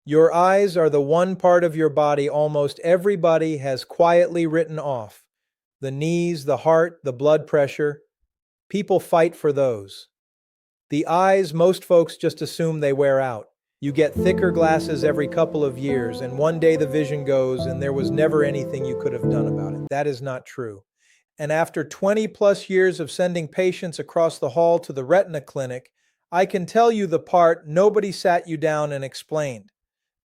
Your eyes are the one part of your body almost everybody has quietly written off. The knees, the heart, the blood pressure. People fight for those. The eyes, most folks just assume they wear out. You get thicker glasses every couple of years, and one day the vision goes, and there was never anything you could have done about it. That is not true. And after 20 plus years of sending patients across the hall to the retina clinic, I can tell you the part nobody sat you down and explained.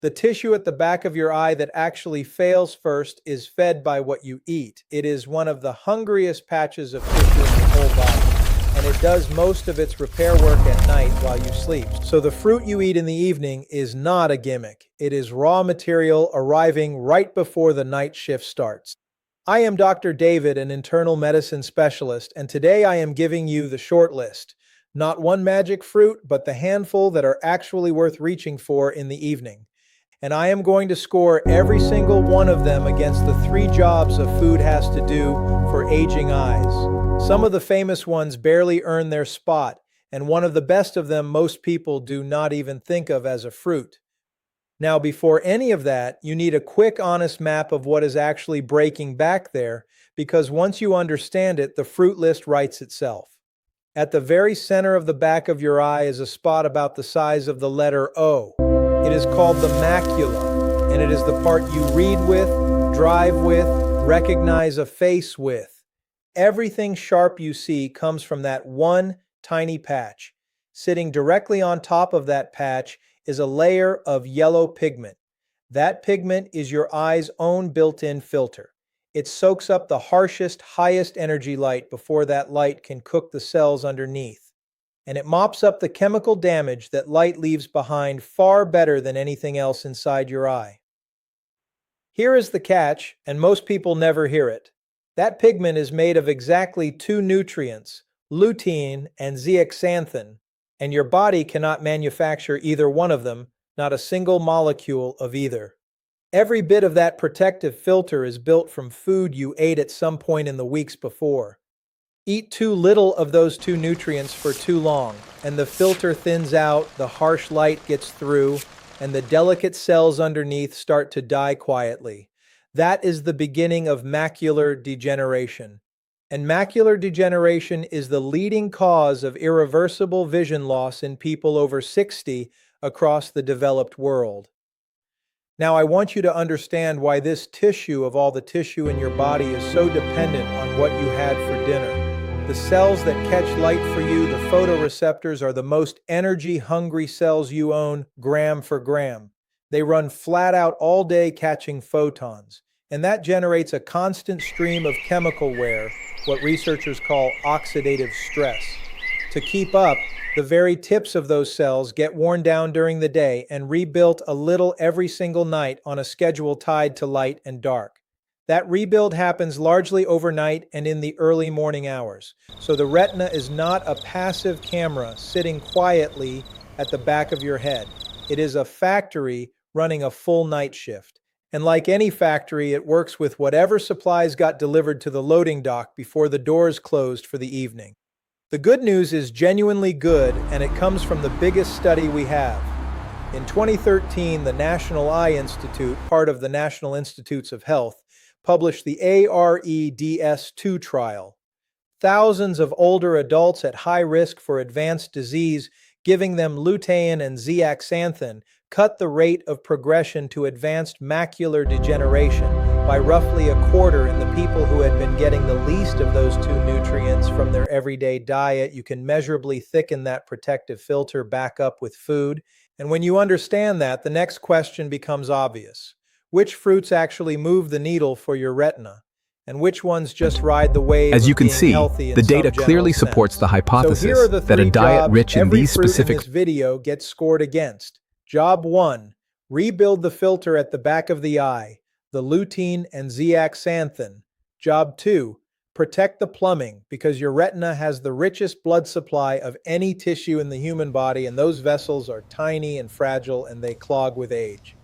The tissue at the back of your eye that actually fails first is fed by what you eat. It is one of the hungriest patches of tissue in the whole body, and it does most of its repair work at night while you sleep. So the fruit you eat in the evening is not a gimmick. It is raw material arriving right before the night shift starts. I am Dr. David, an internal medicine specialist, and today I am giving you the short list. Not one magic fruit, but the handful that are actually worth reaching for in the evening. And I am going to score every single one of them against the 3 jobs a food has to do for aging eyes. Some of the famous ones barely earn their spot, and one of the best of them most people do not even think of as a fruit. Now, before any of that, you need a quick, honest map of what is actually breaking back there, because once you understand it, the fruit list writes itself. At the very center of the back of your eye is a spot about the size of the letter O. It is called the macula, and it is the part you read with, drive with, recognize a face with. Everything sharp you see comes from that one tiny patch. Sitting directly on top of that patch is a layer of yellow pigment. That pigment is your eye's own built-in filter. It soaks up the harshest, highest energy light before that light can cook the cells underneath. And it mops up the chemical damage that light leaves behind far better than anything else inside your eye. Here is the catch, and most people never hear it. That pigment is made of exactly 2 nutrients, lutein and zeaxanthin, and your body cannot manufacture either one of them, not a single molecule of either. Every bit of that protective filter is built from food you ate at some point in the weeks before. Eat too little of those 2 nutrients for too long, and the filter thins out, the harsh light gets through, and the delicate cells underneath start to die quietly. That is the beginning of macular degeneration. And macular degeneration is the leading cause of irreversible vision loss in people over 60 across the developed world. Now, I want you to understand why this tissue of all the tissue in your body is so dependent on what you had for dinner. The cells that catch light for you, the photoreceptors, are the most energy-hungry cells you own, gram for gram. They run flat out all day catching photons, and that generates a constant stream of chemical wear, what researchers call oxidative stress. To keep up, the very tips of those cells get worn down during the day and rebuilt a little every single night on a schedule tied to light and dark. That rebuild happens largely overnight and in the early morning hours. So the retina is not a passive camera sitting quietly at the back of your head. It is a factory running a full night shift. And like any factory, it works with whatever supplies got delivered to the loading dock before the doors closed for the evening. The good news is genuinely good, and it comes from the biggest study we have. In 2013, the National Eye Institute, part of the National Institutes of Health, published the AREDS2 trial. Thousands of older adults at high risk for advanced disease, giving them lutein and zeaxanthin, cut the rate of progression to advanced macular degeneration by roughly a quarter in the people who had been getting the least of those 2 nutrients from their everyday diet. You can measurably thicken that protective filter back up with food. And when you understand that, the next question becomes obvious. Which fruits actually move the needle for your retina? And which ones just ride the wave As you of can being see, healthy in the some data general clearly sense? supports the So here hypothesis are the that a 3 diet jobs rich in every these fruit in specific this video gets scored against. Job 1, rebuild the filter at the back of the eye, the lutein and zeaxanthin. Job 2, protect the plumbing, because your retina has the richest blood supply of any tissue in the human body, and those vessels are tiny and fragile and they clog with age.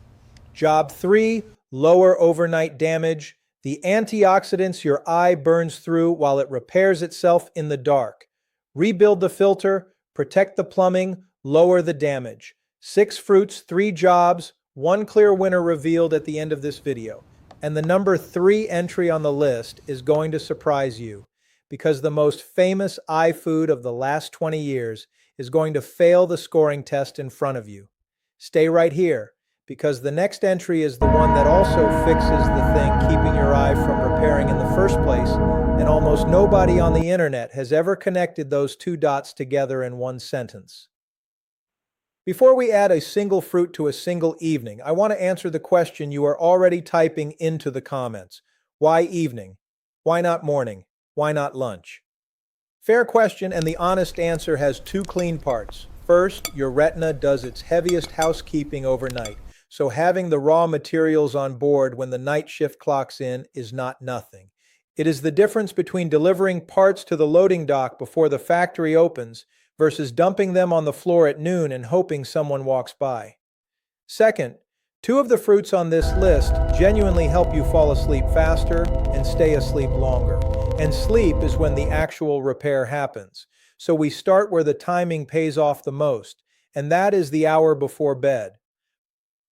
Job 3, lower overnight damage, the antioxidants your eye burns through while it repairs itself in the dark. Rebuild the filter, protect the plumbing, lower the damage. 6 fruits, 3 jobs, One clear winner revealed at the end of this video, and the number 3 entry on the list is going to surprise you, because the most famous eye food of the last 20 years is going to fail the scoring test in front of you. Stay right here, because the next entry is the one that also fixes the thing keeping your eye from repairing in the first place, and almost nobody on the internet has ever connected those two dots together in one sentence. Before we add a single fruit to a single evening, I want to answer the question you are already typing into the comments. Why evening? Why not morning? Why not lunch? Fair question, and the honest answer has two clean parts. First, your retina does its heaviest housekeeping overnight, so having the raw materials on board when the night shift clocks in is not nothing. It is the difference between delivering parts to the loading dock before the factory opens versus dumping them on the floor at noon and hoping someone walks by. Second, two of the fruits on this list genuinely help you fall asleep faster and stay asleep longer. And sleep is when the actual repair happens. So we start where the timing pays off the most, and that is the hour before bed.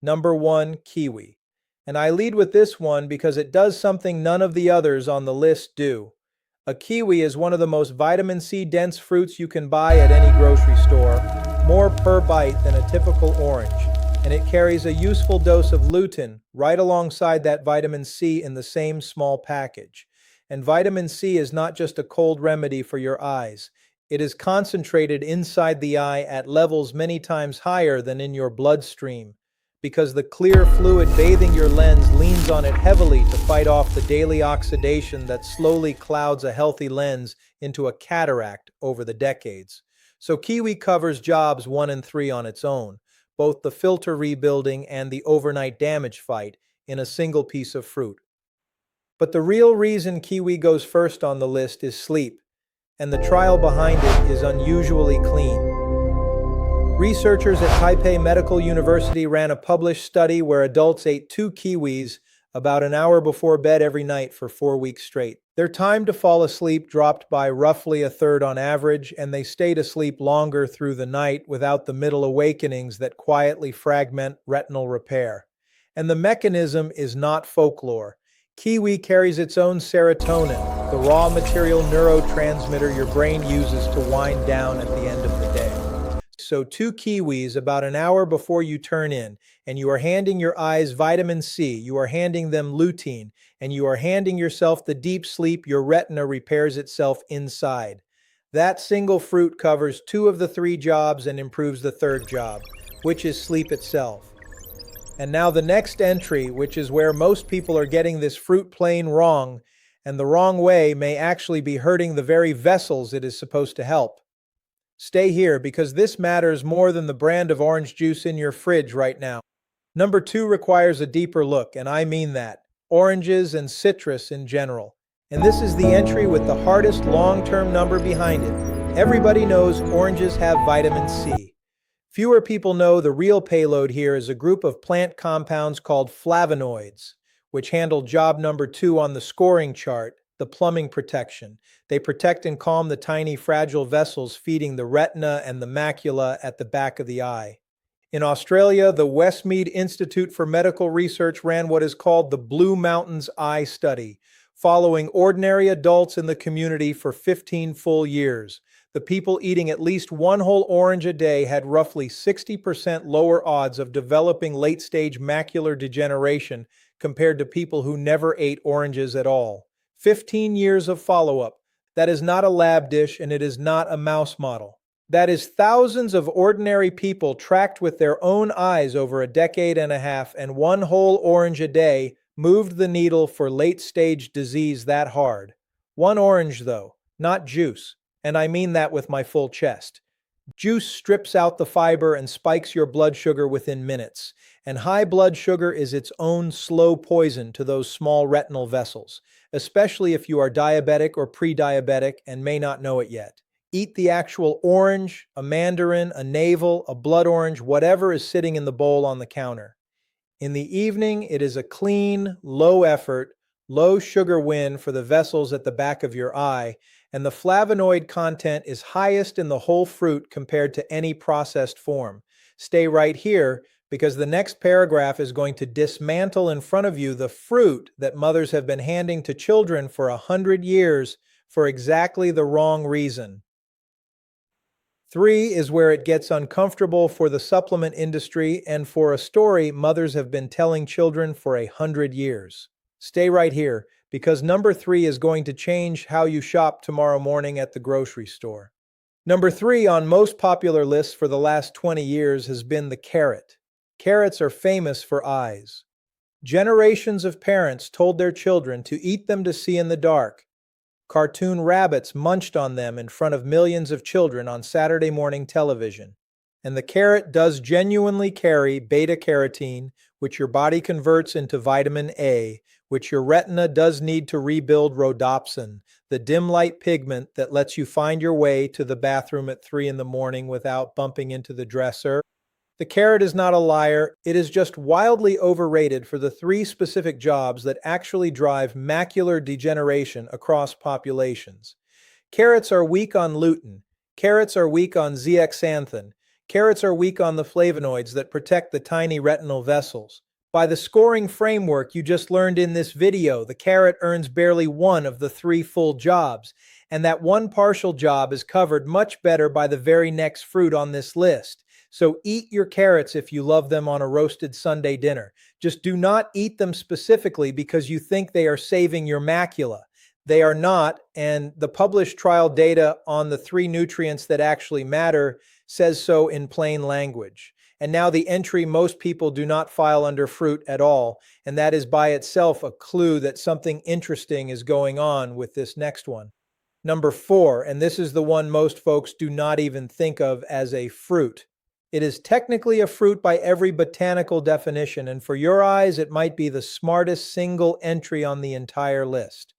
Number 1, kiwi. And I lead with this one because it does something none of the others on the list do. A kiwi is one of the most vitamin C dense fruits you can buy at any grocery store, more per bite than a typical orange, and it carries a useful dose of lutein right alongside that vitamin C in the same small package. And vitamin C is not just a cold remedy for your eyes. It is concentrated inside the eye at levels many times higher than in your bloodstream, because the clear fluid bathing your lens leans on it heavily to fight off the daily oxidation that slowly clouds a healthy lens into a cataract over the decades. So kiwi covers jobs 1 and 3 on its own, both the filter rebuilding and the overnight damage fight in a single piece of fruit. But the real reason kiwi goes first on the list is sleep, and the trial behind it is unusually clean. Researchers at Taipei Medical University ran a published study where adults ate 2 kiwis about an hour before bed every night for 4 weeks straight. Their time to fall asleep dropped by roughly a third on average, and they stayed asleep longer through the night without the middle awakenings that quietly fragment retinal repair. And the mechanism is not folklore. Kiwi carries its own serotonin, the raw material neurotransmitter your brain uses to wind down at the end of the day. So 2 kiwis about an hour before you turn in, and you are handing your eyes vitamin C, you are handing them lutein, and you are handing yourself the deep sleep your retina repairs itself inside. That single fruit covers 2 of the 3 jobs and improves the third job, which is sleep itself. And now the next entry, which is where most people are getting this fruit plain wrong, and the wrong way may actually be hurting the very vessels it is supposed to help. Stay here because this matters more than the brand of orange juice in your fridge right now. Number 2 requires a deeper look, and I mean that. Oranges and citrus in general. And this is the entry with the hardest long-term number behind it. Everybody knows oranges have vitamin C. Fewer people know the real payload here is a group of plant compounds called flavonoids, which handle job number 2 on the scoring chart, the plumbing protection. They protect and calm the tiny fragile vessels feeding the retina and the macula at the back of the eye. In Australia, the Westmead Institute for Medical Research ran what is called the Blue Mountains Eye Study, following ordinary adults in the community for 15 full years. The people eating at least 1 whole orange a day had roughly 60% lower odds of developing late-stage macular degeneration compared to people who never ate oranges at all. 15 years of follow-up. That is not a lab dish, and it is not a mouse model. That is thousands of ordinary people tracked with their own eyes over a decade and a half, and 1 whole orange a day moved the needle for late-stage disease that hard. 1 orange, though, not juice, and I mean that with my full chest. Juice strips out the fiber and spikes your blood sugar within minutes, and high blood sugar is its own slow poison to those small retinal vessels, especially if you are diabetic or pre-diabetic and may not know it yet. Eat the actual orange, a mandarin, a navel, a blood orange, whatever is sitting in the bowl on the counter. In the evening, it is a clean, low-effort, low-sugar win for the vessels at the back of your eye, and the flavonoid content is highest in the whole fruit compared to any processed form. Stay right here, because the next paragraph is going to dismantle in front of you the fruit that mothers have been handing to children for 100 years for exactly the wrong reason. 3 is where it gets uncomfortable for the supplement industry and for a story mothers have been telling children for 100 years. Stay right here, because number 3 is going to change how you shop tomorrow morning at the grocery store. Number 3 on most popular lists for the last 20 years has been the carrot. Carrots are famous for eyes. Generations of parents told their children to eat them to see in the dark. Cartoon rabbits munched on them in front of millions of children on Saturday morning television. And the carrot does genuinely carry beta-carotene, which your body converts into vitamin A, which your retina does need to rebuild rhodopsin, the dim light pigment that lets you find your way to the bathroom at 3 in the morning without bumping into the dresser. The carrot is not a liar, it is just wildly overrated for the 3 specific jobs that actually drive macular degeneration across populations. Carrots are weak on lutein, carrots are weak on zeaxanthin, carrots are weak on the flavonoids that protect the tiny retinal vessels. By the scoring framework you just learned in this video, the carrot earns barely one of the 3 full jobs, and that one partial job is covered much better by the very next fruit on this list. So eat your carrots if you love them on a roasted Sunday dinner. Just do not eat them specifically because you think they are saving your macula. They are not, and the published trial data on the 3 nutrients that actually matter says so in plain language. And now the entry most people do not file under fruit at all, and that is by itself a clue that something interesting is going on with this next one. Number 4, and this is the one most folks do not even think of as a fruit. It is technically a fruit by every botanical definition, and for your eyes, it might be the smartest single entry on the entire list.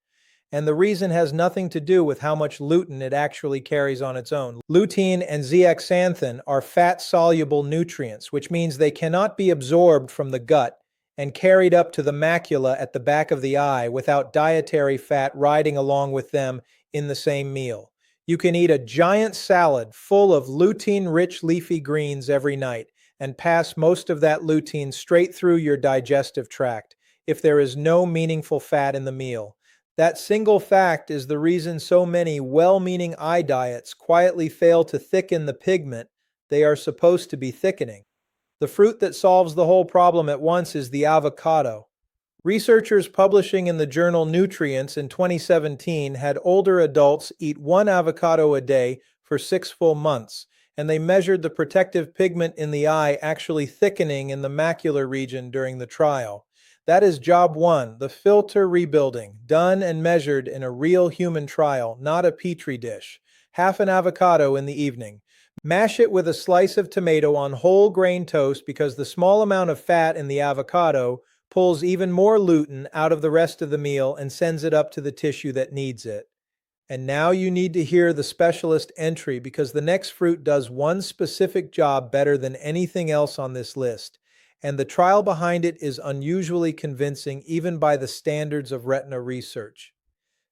And the reason has nothing to do with how much lutein it actually carries on its own. Lutein and zeaxanthin are fat-soluble nutrients, which means they cannot be absorbed from the gut and carried up to the macula at the back of the eye without dietary fat riding along with them in the same meal. You can eat a giant salad full of lutein-rich leafy greens every night and pass most of that lutein straight through your digestive tract if there is no meaningful fat in the meal. That single fact is the reason so many well-meaning eye diets quietly fail to thicken the pigment they are supposed to be thickening. The fruit that solves the whole problem at once is the avocado. Researchers publishing in the journal Nutrients in 2017 had older adults eat 1 avocado a day for 6 full months, and they measured the protective pigment in the eye actually thickening in the macular region during the trial. That is job 1, the filter rebuilding, done and measured in a real human trial, not a petri dish. Half an avocado in the evening. Mash it with a slice of tomato on whole grain toast because the small amount of fat in the avocado pulls even more lutein out of the rest of the meal and sends it up to the tissue that needs it. And now you need to hear the specialist entry because the next fruit does one specific job better than anything else on this list. And the trial behind it is unusually convincing even by the standards of retina research.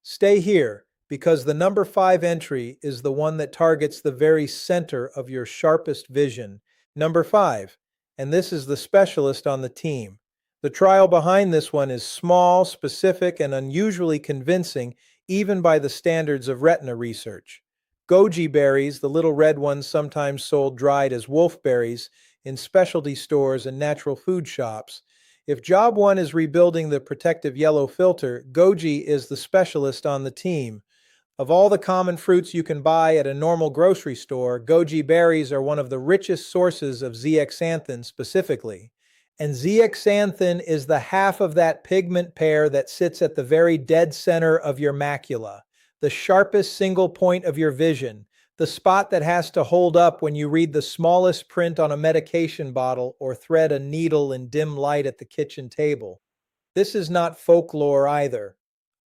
Stay here because the number 5 entry is the one that targets the very center of your sharpest vision. Number 5, and this is the specialist on the team. The trial behind this one is small, specific, and unusually convincing even by the standards of retina research. Goji berries, the little red ones sometimes sold dried as wolfberries in specialty stores and natural food shops. If job 1 is rebuilding the protective yellow filter, goji is the specialist on the team. Of all the common fruits you can buy at a normal grocery store, goji berries are one of the richest sources of zeaxanthin specifically. And zeaxanthin is the half of that pigment pair that sits at the very dead center of your macula, the sharpest single point of your vision, the spot that has to hold up when you read the smallest print on a medication bottle or thread a needle in dim light at the kitchen table. This is not folklore either.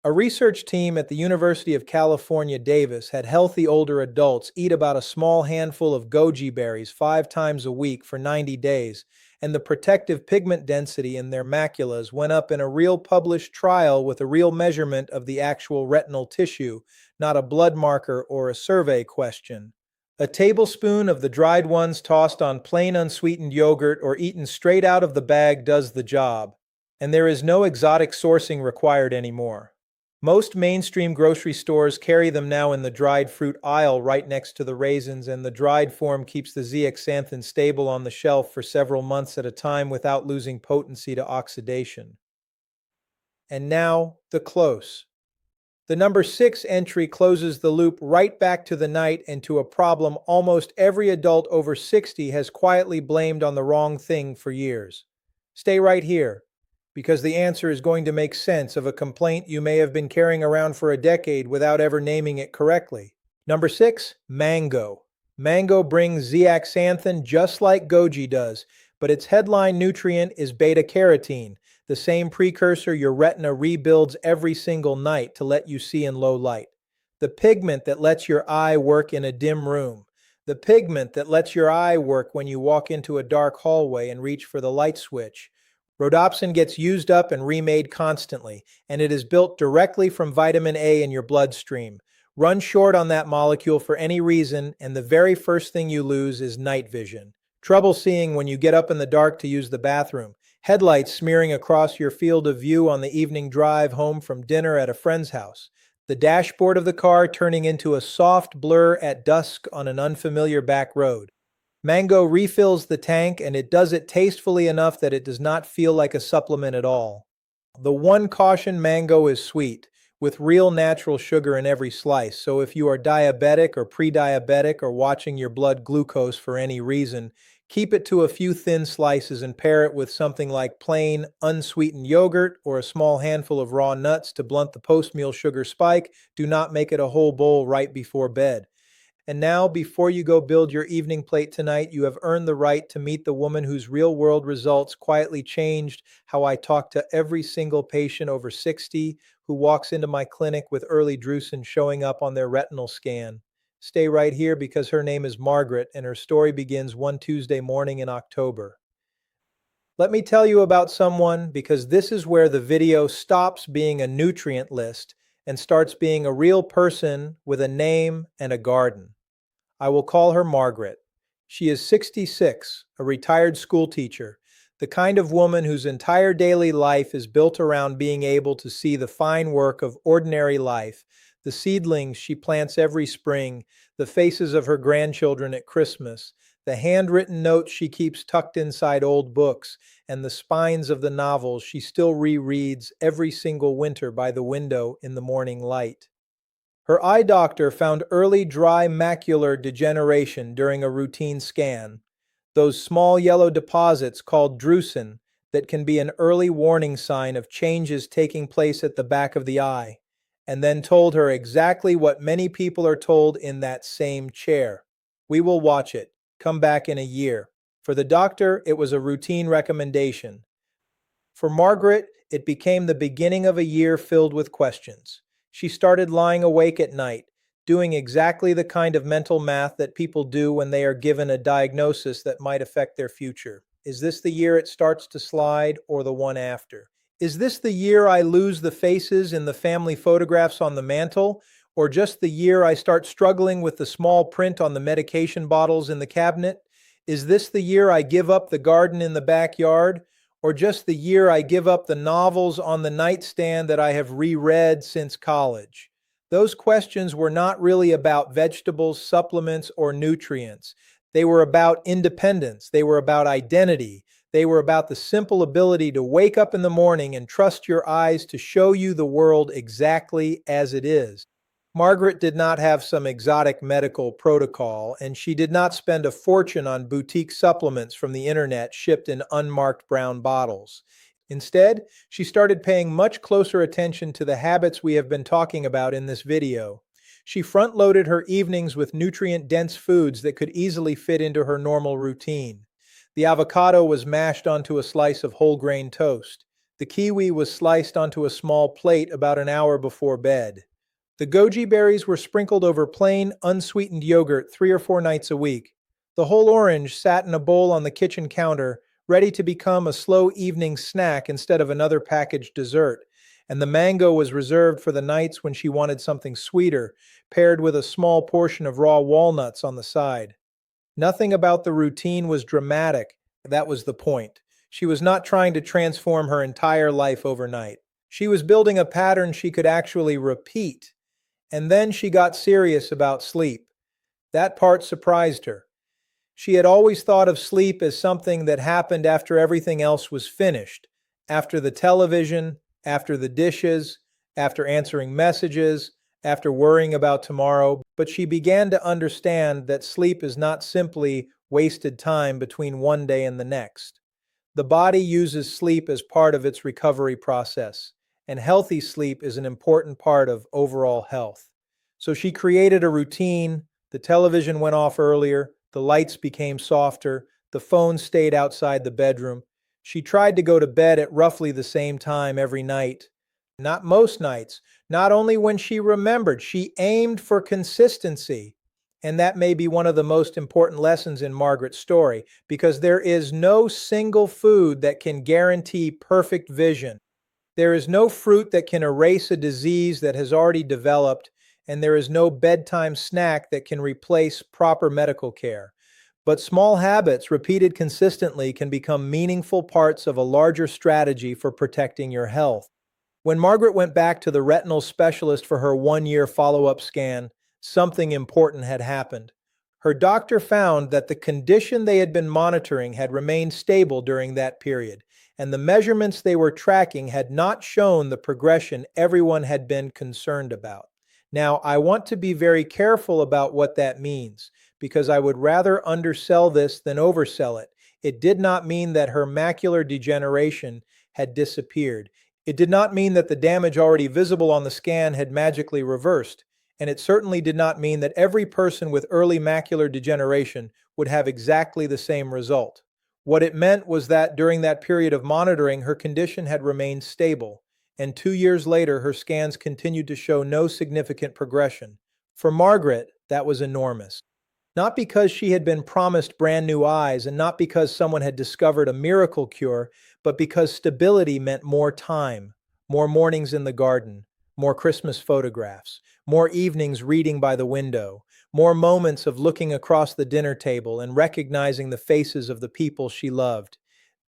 A research team at the University of California, Davis had healthy older adults eat about a small handful of goji berries 5 times a week for 90 days, and the protective pigment density in their maculas went up in a real published trial with a real measurement of the actual retinal tissue, not a blood marker or a survey question. A tablespoon of the dried ones tossed on plain unsweetened yogurt or eaten straight out of the bag does the job, and there is no exotic sourcing required anymore. Most mainstream grocery stores carry them now in the dried fruit aisle right next to the raisins, and the dried form keeps the zeaxanthin stable on the shelf for several months at a time without losing potency to oxidation. And now, the close. The number 6 entry closes the loop right back to the night and to a problem almost every adult over 60 has quietly blamed on the wrong thing for years. Stay right here, because the answer is going to make sense of a complaint you may have been carrying around for a decade without ever naming it correctly. Number 6, mango. Mango brings zeaxanthin just like goji does, but its headline nutrient is beta-carotene, the same precursor your retina rebuilds every single night to let you see in low light. The pigment that lets your eye work in a dim room. The pigment that lets your eye work when you walk into a dark hallway and reach for the light switch. Rhodopsin gets used up and remade constantly, and it is built directly from vitamin A in your bloodstream. Run short on that molecule for any reason, and the very first thing you lose is night vision. Trouble seeing when you get up in the dark to use the bathroom. Headlights smearing across your field of view on the evening drive home from dinner at a friend's house. The dashboard of the car turning into a soft blur at dusk on an unfamiliar back road. Mango refills the tank, and it does it tastefully enough that it does not feel like a supplement at all. The one caution: mango is sweet, with real natural sugar in every slice, so if you are diabetic or pre-diabetic or watching your blood glucose for any reason, keep it to a few thin slices and pair it with something like plain, unsweetened yogurt or a small handful of raw nuts to blunt the post-meal sugar spike. Do not make it a whole bowl right before bed. And now, before you go build your evening plate tonight, you have earned the right to meet the woman whose real-world results quietly changed how I talk to every single patient over 60 who walks into my clinic with early drusen showing up on their retinal scan. Stay right here because her name is Margaret, and her story begins one Tuesday morning in October. Let me tell you about someone, because this is where the video stops being a nutrient list and starts being a real person with a name and a garden. I will call her Margaret. She is 66, a retired school teacher, the kind of woman whose entire daily life is built around being able to see the fine work of ordinary life, the seedlings she plants every spring, the faces of her grandchildren at Christmas, the handwritten notes she keeps tucked inside old books, and the spines of the novels she still rereads every single winter by the window in the morning light. Her eye doctor found early dry macular degeneration during a routine scan, those small yellow deposits called drusen that can be an early warning sign of changes taking place at the back of the eye, and then told her exactly what many people are told in that same chair. We will watch it. Come back in a year. For the doctor, it was a routine recommendation. For Margaret, it became the beginning of a year filled with questions. She started lying awake at night, doing exactly the kind of mental math that people do when they are given a diagnosis that might affect their future. Is this the year it starts to slide, or the one after? Is this the year I lose the faces in the family photographs on the mantle, or just the year I start struggling with the small print on the medication bottles in the cabinet? Is this the year I give up the garden in the backyard, or just the year I give up the novels on the nightstand that I have reread since college? Those questions were not really about vegetables, supplements, or nutrients. They were about independence. They were about identity. They were about the simple ability to wake up in the morning and trust your eyes to show you the world exactly as it is. Margaret did not have some exotic medical protocol, and she did not spend a fortune on boutique supplements from the internet shipped in unmarked brown bottles. Instead, she started paying much closer attention to the habits we have been talking about in this video. She front-loaded her evenings with nutrient-dense foods that could easily fit into her normal routine. The avocado was mashed onto a slice of whole grain toast. The kiwi was sliced onto a small plate about an hour before bed. The goji berries were sprinkled over plain, unsweetened yogurt 3 or 4 nights a week. The whole orange sat in a bowl on the kitchen counter, ready to become a slow evening snack instead of another packaged dessert. and the mango was reserved for the nights when she wanted something sweeter, paired with a small portion of raw walnuts on the side. Nothing about the routine was dramatic. That was the point. She was not trying to transform her entire life overnight. She was building a pattern she could actually repeat. And then she got serious about sleep. That part surprised her. She had always thought of sleep as something that happened after everything else was finished, after the television, after the dishes, after answering messages, after worrying about tomorrow, but she began to understand that sleep is not simply wasted time between one day and the next. The body uses sleep as part of its recovery process, and healthy sleep is an important part of overall health. So she created a routine. The television went off earlier, the lights became softer, the phone stayed outside the bedroom. She tried to go to bed at roughly the same time every night. Not most nights, not only when she remembered, she aimed for consistency. And that may be one of the most important lessons in Margaret's story, because there is no single food that can guarantee perfect vision. There is no fruit that can erase a disease that has already developed, and there is no bedtime snack that can replace proper medical care. But small habits, repeated consistently, can become meaningful parts of a larger strategy for protecting your health. When Margaret went back to the retinal specialist for her 1 year follow-up scan, something important had happened. Her doctor found that the condition they had been monitoring had remained stable during that period, and the measurements they were tracking had not shown the progression everyone had been concerned about. Now, I want to be very careful about what that means, because I would rather undersell this than oversell it. It did not mean that her macular degeneration had disappeared. It did not mean that the damage already visible on the scan had magically reversed, and it certainly did not mean that every person with early macular degeneration would have exactly the same result. What it meant was that during that period of monitoring, her condition had remained stable, and 2 years later, her scans continued to show no significant progression. For Margaret, that was enormous. Not because she had been promised brand new eyes and not because someone had discovered a miracle cure, but because stability meant more time, more mornings in the garden, more Christmas photographs, more evenings reading by the window, more moments of looking across the dinner table and recognizing the faces of the people she loved.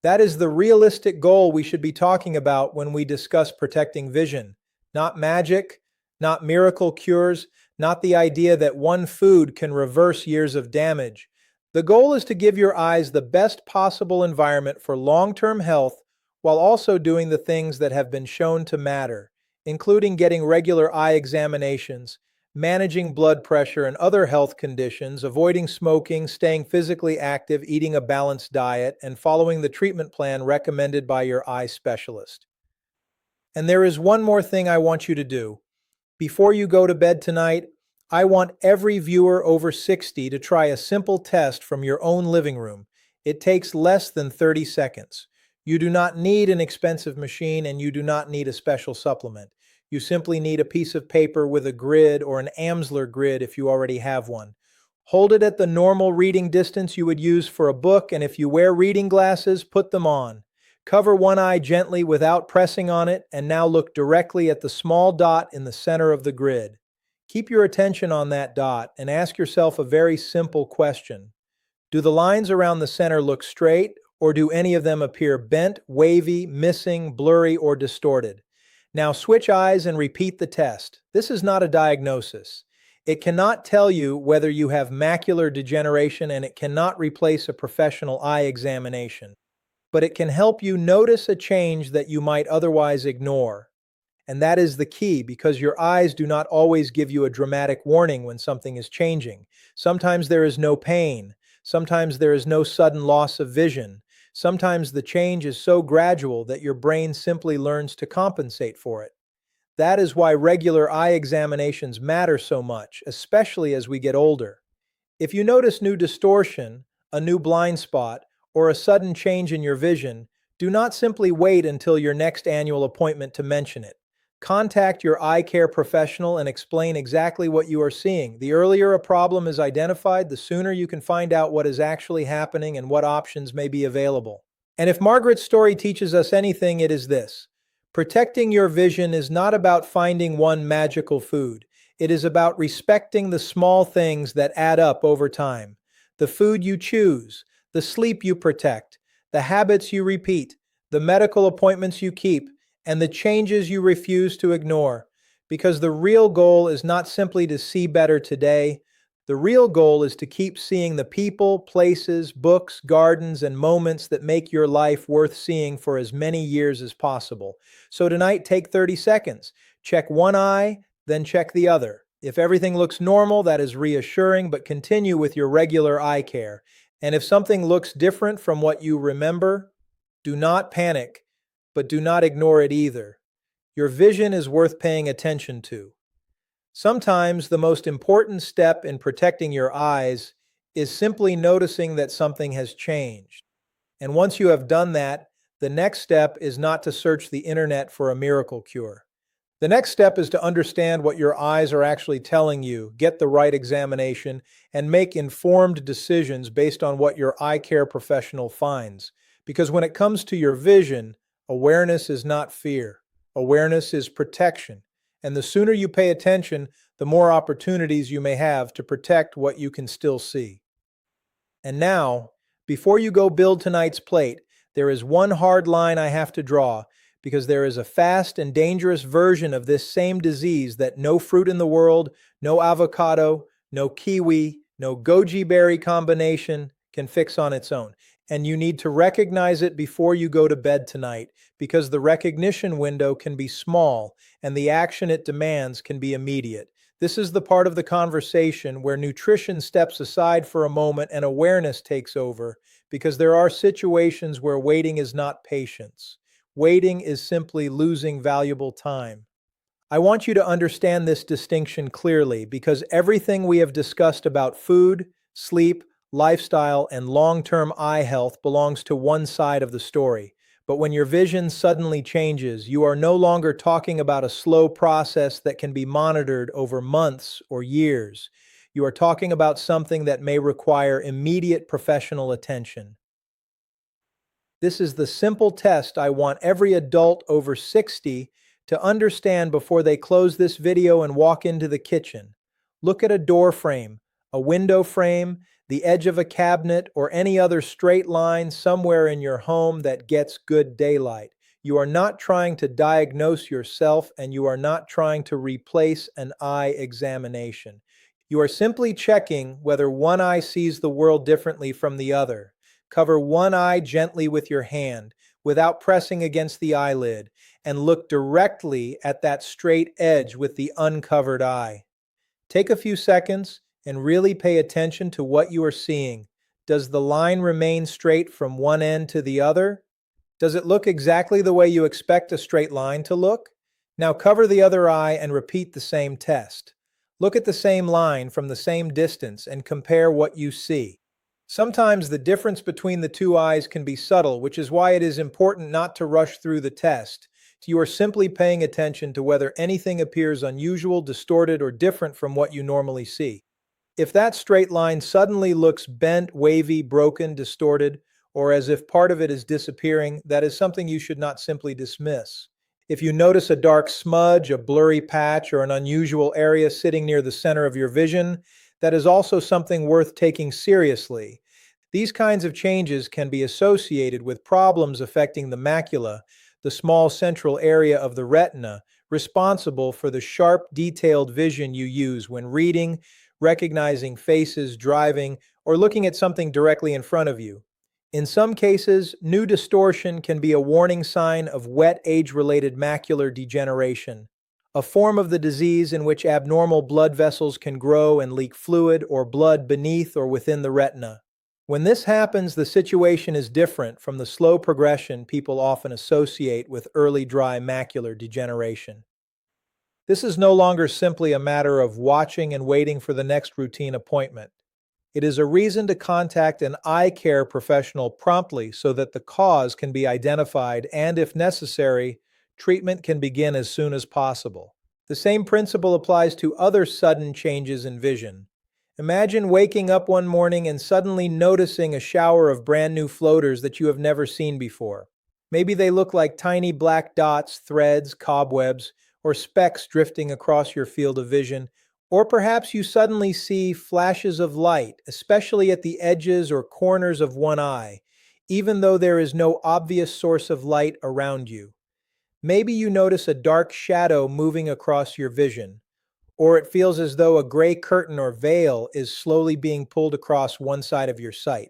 That is the realistic goal we should be talking about when we discuss protecting vision. Not magic, not miracle cures, not the idea that one food can reverse years of damage. The goal is to give your eyes the best possible environment for long-term health while also doing the things that have been shown to matter, including getting regular eye examinations, managing blood pressure and other health conditions, avoiding smoking, staying physically active, eating a balanced diet, and following the treatment plan recommended by your eye specialist. And there is one more thing I want you to do. Before you go to bed tonight, I want every viewer over 60 to try a simple test from your own living room. It takes less than 30 seconds. You do not need an expensive machine and you do not need a special supplement. You simply need a piece of paper with a grid or an Amsler grid if you already have one. Hold it at the normal reading distance you would use for a book, and if you wear reading glasses, put them on. Cover one eye gently without pressing on it, and now look directly at the small dot in the center of the grid. Keep your attention on that dot and ask yourself a very simple question. Do the lines around the center look straight, or do any of them appear bent, wavy, missing, blurry, or distorted? Now switch eyes and repeat the test. This is not a diagnosis. It cannot tell you whether you have macular degeneration, and it cannot replace a professional eye examination. But it can help you notice a change that you might otherwise ignore. And that is the key, because your eyes do not always give you a dramatic warning when something is changing. Sometimes there is no pain. Sometimes there is no sudden loss of vision. Sometimes the change is so gradual that your brain simply learns to compensate for it. That is why regular eye examinations matter so much, especially as we get older. If you notice new distortion, a new blind spot, or a sudden change in your vision, do not simply wait until your next annual appointment to mention it. Contact your eye care professional and explain exactly what you are seeing. The earlier a problem is identified, the sooner you can find out what is actually happening and what options may be available. And if Margaret's story teaches us anything, it is this. Protecting your vision is not about finding one magical food. It is about respecting the small things that add up over time. The food you choose, the sleep you protect, the habits you repeat, the medical appointments you keep, and the changes you refuse to ignore. Because the real goal is not simply to see better today. The real goal is to keep seeing the people, places, books, gardens, and moments that make your life worth seeing for as many years as possible. So tonight, take 30 seconds. Check one eye, then check the other. If everything looks normal, that is reassuring, but continue with your regular eye care. And if something looks different from what you remember, do not panic, but do not ignore it either. Your vision is worth paying attention to. Sometimes the most important step in protecting your eyes is simply noticing that something has changed. And once you have done that, the next step is not to search the internet for a miracle cure. The next step is to understand what your eyes are actually telling you, get the right examination, and make informed decisions based on what your eye care professional finds. Because when it comes to your vision, awareness is not fear. Awareness is protection. And the sooner you pay attention, the more opportunities you may have to protect what you can still see. And now, before you go build tonight's plate, there is one hard line I have to draw, because there is a fast and dangerous version of this same disease that no fruit in the world, no avocado, no kiwi, no goji berry combination can fix on its own. And you need to recognize it before you go to bed tonight, because the recognition window can be small and the action it demands can be immediate. This is the part of the conversation where nutrition steps aside for a moment and awareness takes over, because there are situations where waiting is not patience. Waiting is simply losing valuable time. I want you to understand this distinction clearly, because everything we have discussed about food, sleep, lifestyle, and long-term eye health belongs to one side of the story. But when your vision suddenly changes, you are no longer talking about a slow process that can be monitored over months or years. You are talking about something that may require immediate professional attention. This is the simple test I want every adult over 60 to understand before they close this video and walk into the kitchen. Look at a door frame, a window frame, the edge of a cabinet, or any other straight line somewhere in your home that gets good daylight. You are not trying to diagnose yourself, and you are not trying to replace an eye examination. You are simply checking whether one eye sees the world differently from the other. Cover one eye gently with your hand, without pressing against the eyelid, and look directly at that straight edge with the uncovered eye. Take a few seconds and really pay attention to what you are seeing. Does the line remain straight from one end to the other? Does it look exactly the way you expect a straight line to look? Now cover the other eye and repeat the same test. Look at the same line from the same distance and compare what you see. Sometimes the difference between the two eyes can be subtle, which is why it is important not to rush through the test. You are simply paying attention to whether anything appears unusual, distorted, or different from what you normally see. If that straight line suddenly looks bent, wavy, broken, distorted, or as if part of it is disappearing, that is something you should not simply dismiss. If you notice a dark smudge, a blurry patch, or an unusual area sitting near the center of your vision, that is also something worth taking seriously. These kinds of changes can be associated with problems affecting the macula, the small central area of the retina, responsible for the sharp, detailed vision you use when reading, recognizing faces, driving, or looking at something directly in front of you. In some cases, new distortion can be a warning sign of wet age-related macular degeneration, a form of the disease in which abnormal blood vessels can grow and leak fluid or blood beneath or within the retina. When this happens, the situation is different from the slow progression people often associate with early dry macular degeneration. This is no longer simply a matter of watching and waiting for the next routine appointment. It is a reason to contact an eye care professional promptly so that the cause can be identified and, if necessary, treatment can begin as soon as possible. The same principle applies to other sudden changes in vision. Imagine waking up one morning and suddenly noticing a shower of brand new floaters that you have never seen before. Maybe they look like tiny black dots, threads, cobwebs, or specks drifting across your field of vision. Or perhaps you suddenly see flashes of light, especially at the edges or corners of one eye, even though there is no obvious source of light around you. Maybe you notice a dark shadow moving across your vision, or it feels as though a gray curtain or veil is slowly being pulled across one side of your sight.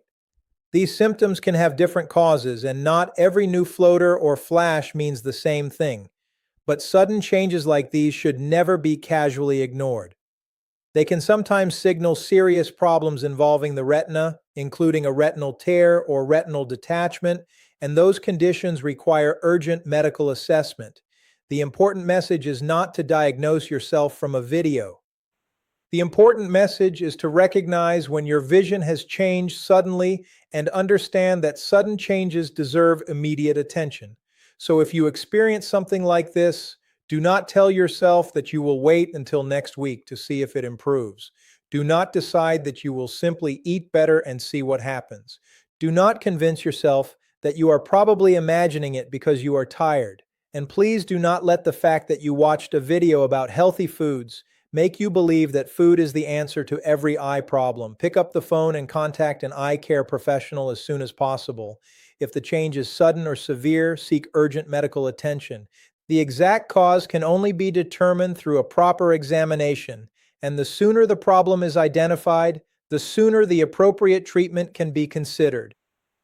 These symptoms can have different causes, and not every new floater or flash means the same thing. But sudden changes like these should never be casually ignored. They can sometimes signal serious problems involving the retina, including a retinal tear or retinal detachment, and those conditions require urgent medical assessment. The important message is not to diagnose yourself from a video. The important message is to recognize when your vision has changed suddenly and understand that sudden changes deserve immediate attention. So if you experience something like this, do not tell yourself that you will wait until next week to see if it improves. Do not decide that you will simply eat better and see what happens. Do not convince yourself that you are probably imagining it because you are tired. And please do not let the fact that you watched a video about healthy foods make you believe that food is the answer to every eye problem. Pick up the phone and contact an eye care professional as soon as possible. If the change is sudden or severe, seek urgent medical attention. The exact cause can only be determined through a proper examination, and the sooner the problem is identified, the sooner the appropriate treatment can be considered.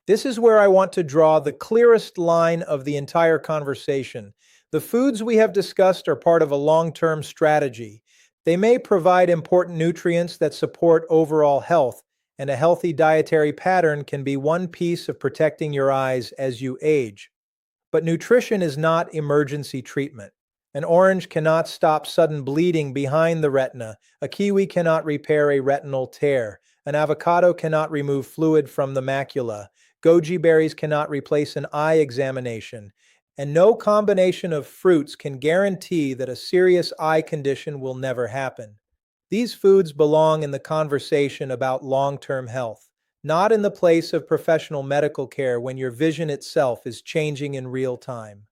This is where I want to draw the clearest line of the entire conversation. The foods we have discussed are part of a long-term strategy. They may provide important nutrients that support overall health, and a healthy dietary pattern can be one piece of protecting your eyes as you age. But nutrition is not emergency treatment. An orange cannot stop sudden bleeding behind the retina. A kiwi cannot repair a retinal tear. An avocado cannot remove fluid from the macula. Goji berries cannot replace an eye examination. And no combination of fruits can guarantee that a serious eye condition will never happen. These foods belong in the conversation about long-term health, not in the place of professional medical care when your vision itself is changing in real time.